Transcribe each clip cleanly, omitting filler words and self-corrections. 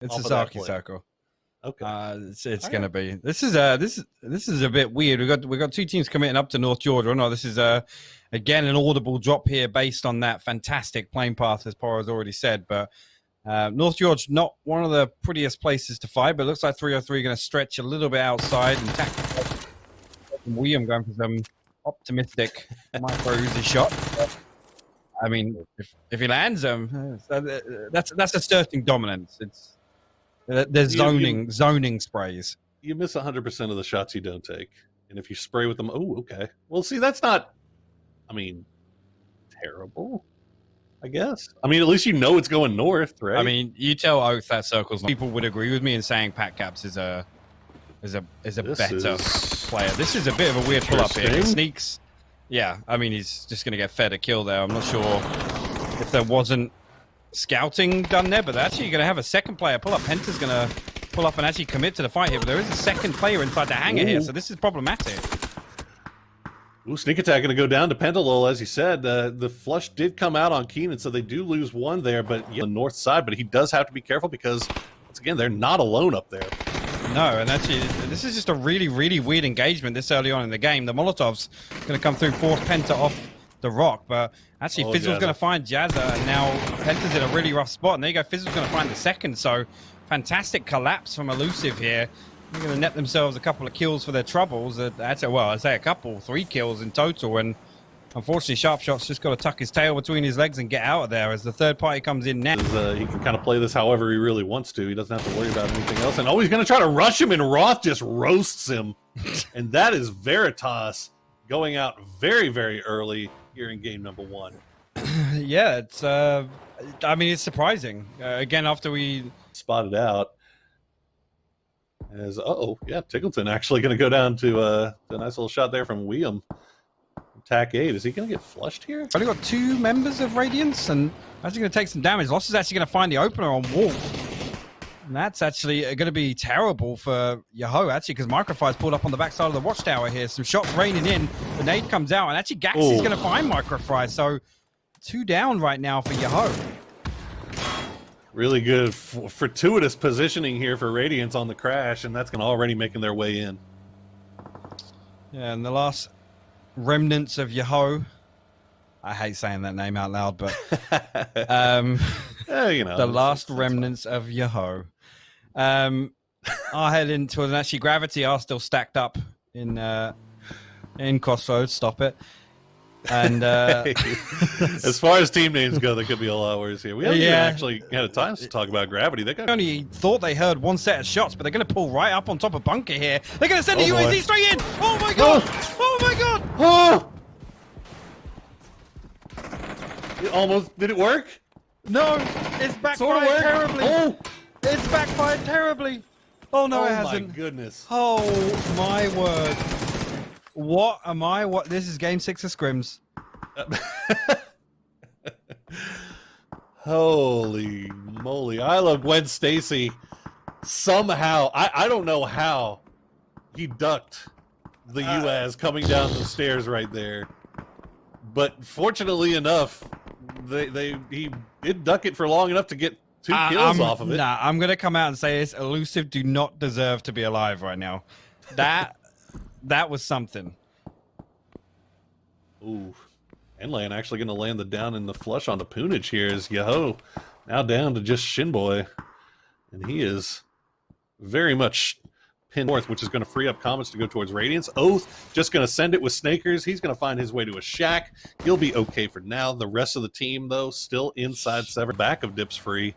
It's off a of that Saki play? circle. Okay. It's going to be. This is a bit weird. We got two teams committing up to North Georgia. No, this is again an audible drop here based on that fantastic plane path, as Poro has already said. But North Georgia, not one of the prettiest places to fight, but it looks like 303 going to stretch a little bit outside and tackle William going for some optimistic micro Uzi shot. I mean, if he lands them, that's asserting dominance. There's zoning sprays. You miss 100% of the shots you don't take, and if you spray with them, oh, okay. Well, see, that's not, I mean, terrible. I guess. I mean, at least you know it's going north, right? I mean, you tell Oath that circles. People would agree with me in saying Pat Caps is a better player. This is a bit of a weird pull up here. He sneaks. Yeah, I mean, he's just going to get fed a kill there. I'm not sure if there wasn't scouting done there, but they're actually going to have a second player pull up. Penta's going to pull up and actually commit to the fight here, but there is a second player inside the hangar here, so this is problematic. Ooh, sneak attack going to go down to Pentalol, as you said. The flush did come out on Keenan, so they do lose one there, but on the north side, but he does have to be careful because, once again, they're not alone up there. No, and actually, this is just a really, really weird engagement this early on in the game. The Molotov's going to come through, force Penta off the rock, but actually Fizzle's going to find Jazza, and now Penta's in a really rough spot, and there you go, Fizzle's going to find the second, so fantastic collapse from Elusive here. They're going to net themselves a couple of kills for their troubles. That's well, I'd say a couple, 3 kills in total, and unfortunately Sharpshot's just got to tuck his tail between his legs and get out of there as the third party comes in now. He can kind of play this however he really wants to. He doesn't have to worry about anything else, and he's going to try to rush him, and Roth just roasts him, and that is Veritas going out very, very early here in game number 1. Yeah, it's I mean, it's surprising. Again, after we spotted out as yeah, Tickleton actually going to go down to a nice little shot there from William. Attack 8. Is he going to get flushed here? Only got 2 members of Radiance, and actually going to take some damage. Loss is actually going to find the opener on Wolf. And that's actually going to be terrible for Yahoo, actually, because Microfire's pulled up on the backside of the watchtower here. Some shots raining in. The nade comes out, and actually Gaxy's going to find Microfire. So 2 down right now for Yahoo. Really good fortuitous positioning here for Radiance on the crash, and that's going to already making their way in. Yeah, and the last remnants of Yahoo. I hate saying that name out loud, but you know, the last remnants of Yahoo are heading towards, and actually Gravity are still stacked up in Crossroads. Stop it. And as far as team names go, there could be a lot worse here. We haven't even actually had a time to talk about Gravity. They only thought they heard one set of shots, but they're going to pull right up on top of Bunker here. They're going to send a UAZ straight in. Oh my god! Oh my god! Oh! It almost did it work? No, it's backfired terribly. Oh! It's backfired terribly. Oh no, it hasn't. Oh my goodness. Oh my word. What am I? What? This is game 6 of scrims. Holy moly. I love Gwen Stacy. Somehow, I don't know how he ducked the UAS coming down the stairs right there. But fortunately enough, he did duck it for long enough to get 2 kills off of it. Nah, I'm going to come out and say this. Elusive do not deserve to be alive right now. That was something. Ooh. Enlan actually going to land the down in the flush on the Poonage here as Yahoo now down to just Shinboy. And he is very much pinned north, which is going to free up Comets to go towards Radiance. Oath just going to send it with Snakers. He's going to find his way to a shack. He'll be okay for now. The rest of the team, though, still inside 7. Back of Dips free.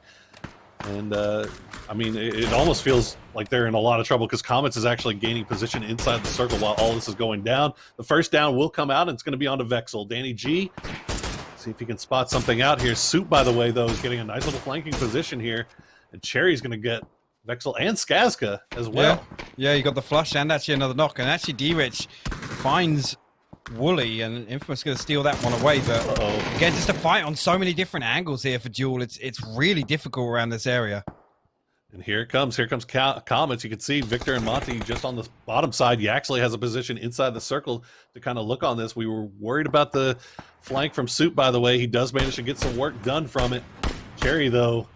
And, I mean, it almost feels like they're in a lot of trouble because Comets is actually gaining position inside the circle while all this is going down. The first down will come out, and it's going to be on to Vexel. Danny G, see if he can spot something out here. Soup, by the way, though, is getting a nice little flanking position here. And Cherry's going to get Vexel and Skazka as well. Yeah, you got the flush and actually another knock. And actually, D-Rich finds Wooly, and Infamous going to steal that one away. But again, just a fight on so many different angles here for Duel. It's really difficult around this area. And here it comes. Here comes Comets. You can see Victor and Monty just on the bottom side. Yaxley has a position inside the circle to kind of look on this. We were worried about the flank from Soup, by the way. He does manage to get some work done from it. Cherry, though,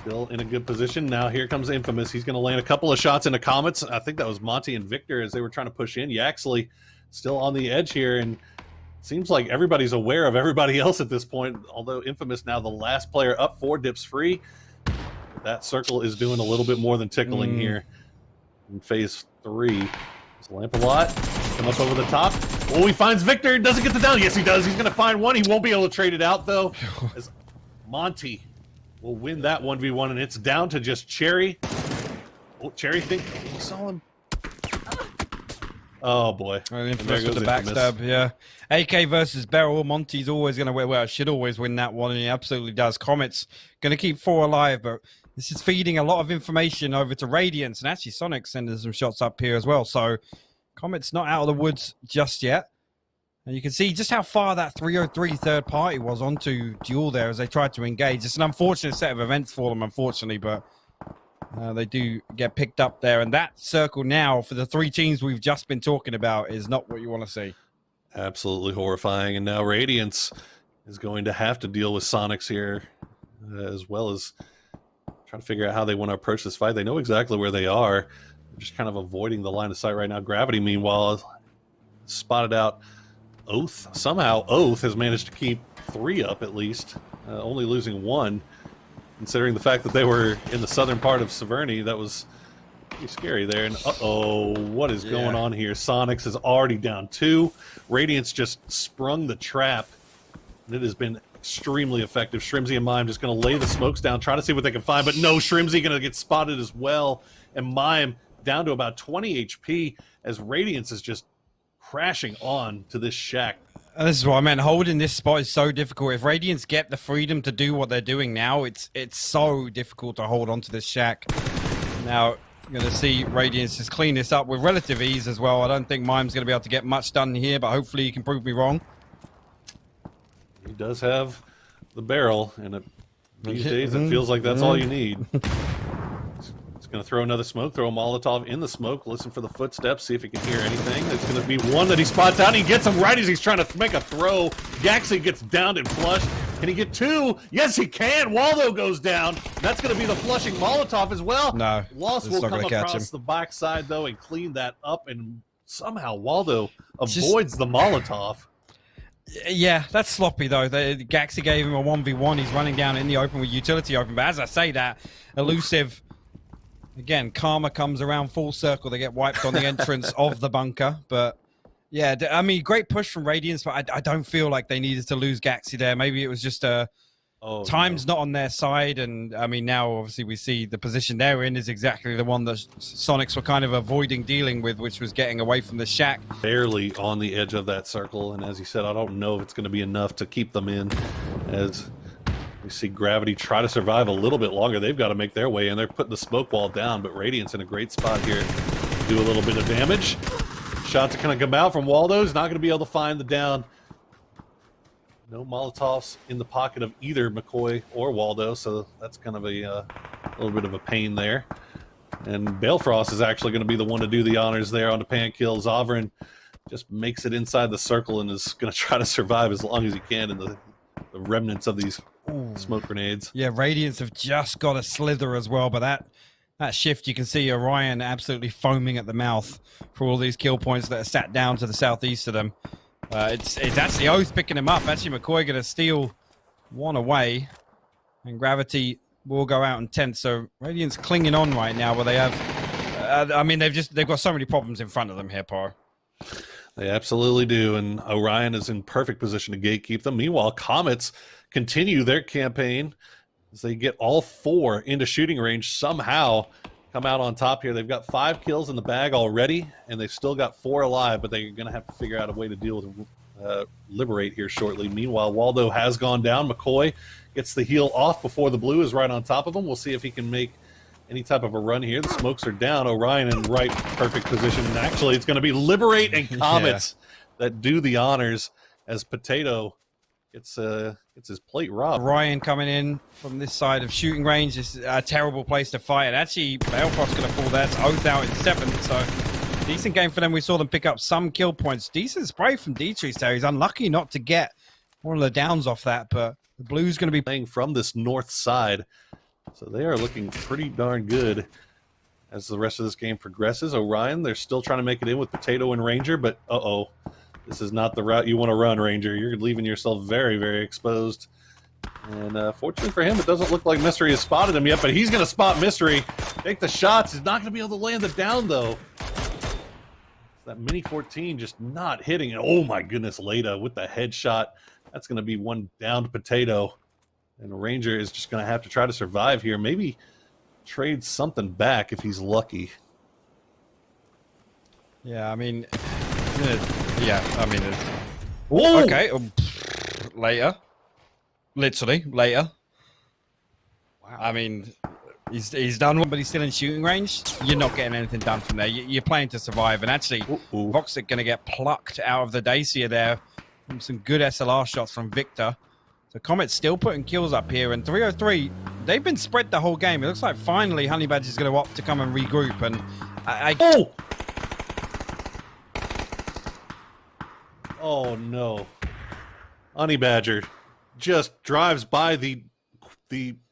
Still in a good position. Now here comes Infamous. He's going to land a couple of shots into Comets. I think that was Monty and Victor as they were trying to push in. Yaxley still on the edge here, and seems like everybody's aware of everybody else at this point, although Infamous now the last player up, 4 dips free. That circle is doing a little bit more than tickling here in phase 3. There's Lamp-a-Lot. Come up over the top. Oh, he finds Victor. Doesn't get the down. Yes, he does. He's going to find one. He won't be able to trade it out, though, as Monty will win that 1v1, and it's down to just Cherry. Oh, Cherry think he saw him. Oh boy! Infamous with the backstab, yeah. AK versus Beryl. Monty's always going to win. Well, should always win that one, and he absolutely does. Comet's going to keep 4 alive, but this is feeding a lot of information over to Radiance, and actually Sonic sending some shots up here as well. So Comet's not out of the woods just yet. And you can see just how far that 303 third party was onto Duel there as they tried to engage. It's an unfortunate set of events for them, unfortunately, but they do get picked up there. And that circle now for the 3 teams we've just been talking about is not what you want to see. Absolutely horrifying. And now Radiance is going to have to deal with Sonics here, as well as trying to figure out how they want to approach this fight. They know exactly where they are. They're just kind of avoiding the line of sight right now. Gravity, meanwhile, spotted out Oath. Somehow Oath has managed to keep 3 up at least, only losing 1. Considering the fact that they were in the southern part of Severny, that was pretty scary there. And uh-oh, what is going on here? Sonics is already down 2. Radiance just sprung the trap, and it has been extremely effective. Shrimsy and Mime just going to lay the smokes down, try to see what they can find, but no, Shrimsy going to get spotted as well, and Mime down to about 20 HP as Radiance is just crashing on to this shack. And this is what I meant. Holding this spot is so difficult. If Radiance get the freedom to do what they're doing now, it's so difficult to hold on to this shack. Now, I'm going to see Radiance just clean this up with relative ease as well. I don't think Mime's going to be able to get much done here, but hopefully he can prove me wrong. He does have the barrel, and these days it feels like that's all you need. Going to throw another smoke, throw a Molotov in the smoke, listen for the footsteps, see if he can hear anything. There's going to be one that he spots out. He gets him right as he's trying to make a throw. Gaxley gets downed and flushed. Can he get 2? Yes, he can. Waldo goes down. That's going to be the flushing Molotov as well. No. Lost will come across the backside, though, and clean that up, and somehow Waldo avoids the Molotov. Yeah, that's sloppy, though. Gaxley gave him a 1v1. He's running down in the open with utility open. But as I say that, elusive... Again, Karma comes around full circle. They get wiped on the entrance of the bunker. But, yeah, I mean, great push from Radiance, but I don't feel like they needed to lose Gaxi there. Maybe it was just time's not on their side. And, I mean, now, obviously, we see the position they're in is exactly the one that Sonics were kind of avoiding dealing with, which was getting away from the shack. Barely on the edge of that circle. And as you said, I don't know if it's going to be enough to keep them in as... We see Gravity try to survive a little bit longer. They've got to make their way in. They're putting the smoke wall down, but Radiant's in a great spot here to do a little bit of damage. Shots are going to come out from Waldo. He's not going to be able to find the down. No Molotovs in the pocket of either McCoy or Waldo, so that's kind of a little bit of a pain there. And Balefrost is actually going to be the one to do the honors there on the pan kill. Zovrin just makes it inside the circle and is going to try to survive as long as he can in the remnants of these smoke grenades. Yeah, Radiance have just got a slither as well, but that shift, you can see Orion absolutely foaming at the mouth for all these kill points that are sat down to the southeast of them. It's actually Oath picking him up. Actually, McCoy going to steal one away, and Gravity will go out in 10th. So Radiance clinging on right now, where they have... I mean, they've got so many problems in front of them here, Par. They absolutely do, and Orion is in perfect position to gatekeep them. Meanwhile, Comets continue their campaign as they get all 4 into shooting range, somehow come out on top here. They've got 5 kills in the bag already, and they've still got 4 alive, but they're going to have to figure out a way to deal with Liberate here shortly. Meanwhile, Waldo has gone down. McCoy gets the heal off before the blue is right on top of him. We'll see if he can make any type of a run here. The smokes are down. Orion in right perfect position. And actually, it's going to be Liberate and Comets that do the honors as Potato gets his plate robbed. Orion coming in from this side of shooting range. This is a terrible place to fight. And actually, Balefrost's going to fall there. It's Oath out in 7th. So decent game for them. We saw them pick up some kill points. Decent spray from Dietrich there. He's unlucky not to get one of the downs off that. But the blue's going to be playing from this north side So they are looking pretty darn good as the rest of this game progresses. Orion, they're still trying to make it in with Potato and Ranger, but uh-oh. This is not the route you want to run, Ranger. You're leaving yourself very, very exposed. And fortunately for him, it doesn't look like Mystery has spotted him yet, but he's going to spot Mystery. Take the shots. He's not going to be able to land it down, though. That Mini 14 just not hitting it. Oh, my goodness, Leda with the headshot. That's going to be one downed Potato. And Ranger is just going to have to try to survive here. Maybe trade something back if he's lucky. Yeah, I mean... Yeah, I mean... Whoa! Okay, later. Literally, later. Wow. I mean, he's done one, but he's still in shooting range. You're not getting anything done from there. You're playing to survive. And actually, Voxic going to get plucked out of the Dacia there from some good SLR shots from Victor. So Comet's still putting kills up here. And 303, they've been spread the whole game. It looks like finally Honey Badger is going to opt to come and regroup. And Oh! Oh, no. Honey Badger just drives by the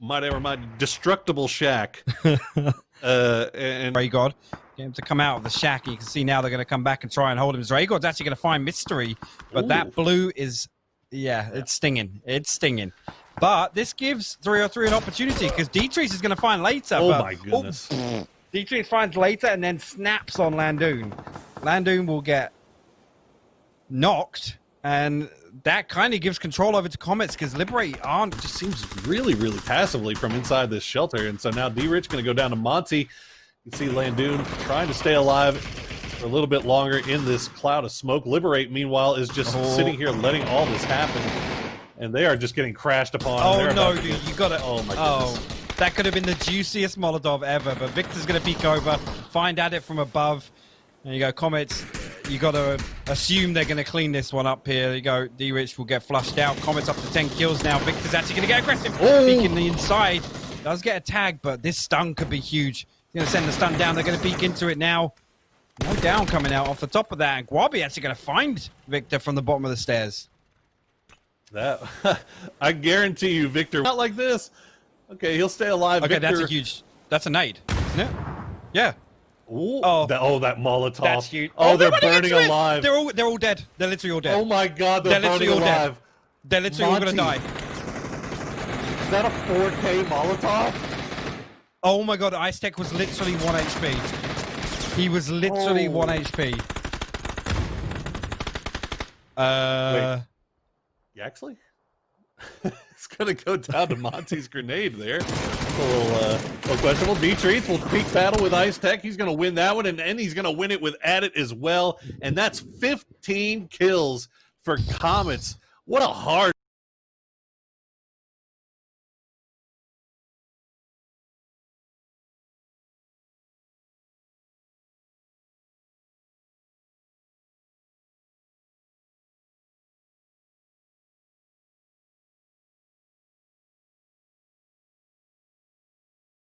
might I remind, destructible shack. And Raygod get him to come out of the shack. And you can see now they're going to come back and try and hold him. Raygod's actually going to find Mystery, but that blue is, yeah, it's stinging. It's stinging. But this gives 303 an opportunity because Dietrich is going to find later. Oh, but, my goodness. Dietrich finds later and then snaps on Landoon. Landoon will get knocked, and that kind of gives control over to Comets because Liberate aren't. It just seems really, really passively from inside this shelter. And so now D-Rich going to go down to Monty. You can see Landoon trying to stay alive for a little bit longer in this cloud of smoke. Liberate, meanwhile, is just sitting here letting all this happen. And they are just getting crashed upon. Oh, no, dude, you got to. Oh, my goodness. Oh, that could have been the juiciest Molotov ever. But Victor's going to peek over, find at it from above. There you go, Comets. You got to assume they're going to clean this one up here. There you go. D-Rich will get flushed out. Comets up to 10 kills now. Victor's actually going to get aggressive. Peeking the inside. Does get a tag, but this stun could be huge. He's going to send the stun down. They're going to peek into it now. No down coming out off the top of that. And Guabi actually going to find Victor from the bottom of the stairs. That I guarantee you, Victor, not like this. Okay, he'll stay alive. Okay, Victor. that's a huge. That's a nade, isn't it? Yeah. Ooh, oh, that Molotov. That's huge. Oh, they're burning alive. They're all dead. They're literally all dead. Oh my God, they're burning all alive. Dead. They're literally all gonna die. Is that a 4K Molotov? Oh my God, Ice Tech was literally 1 HP. He was literally 1 HP. Wait. Yaxley? It's gonna go down to Monty's grenade there. A little questionable. D-Treats will peak battle with Ice Tech. He's gonna win that one, and he's gonna win it with Addit as well. And that's 15 kills for Comets. What a hard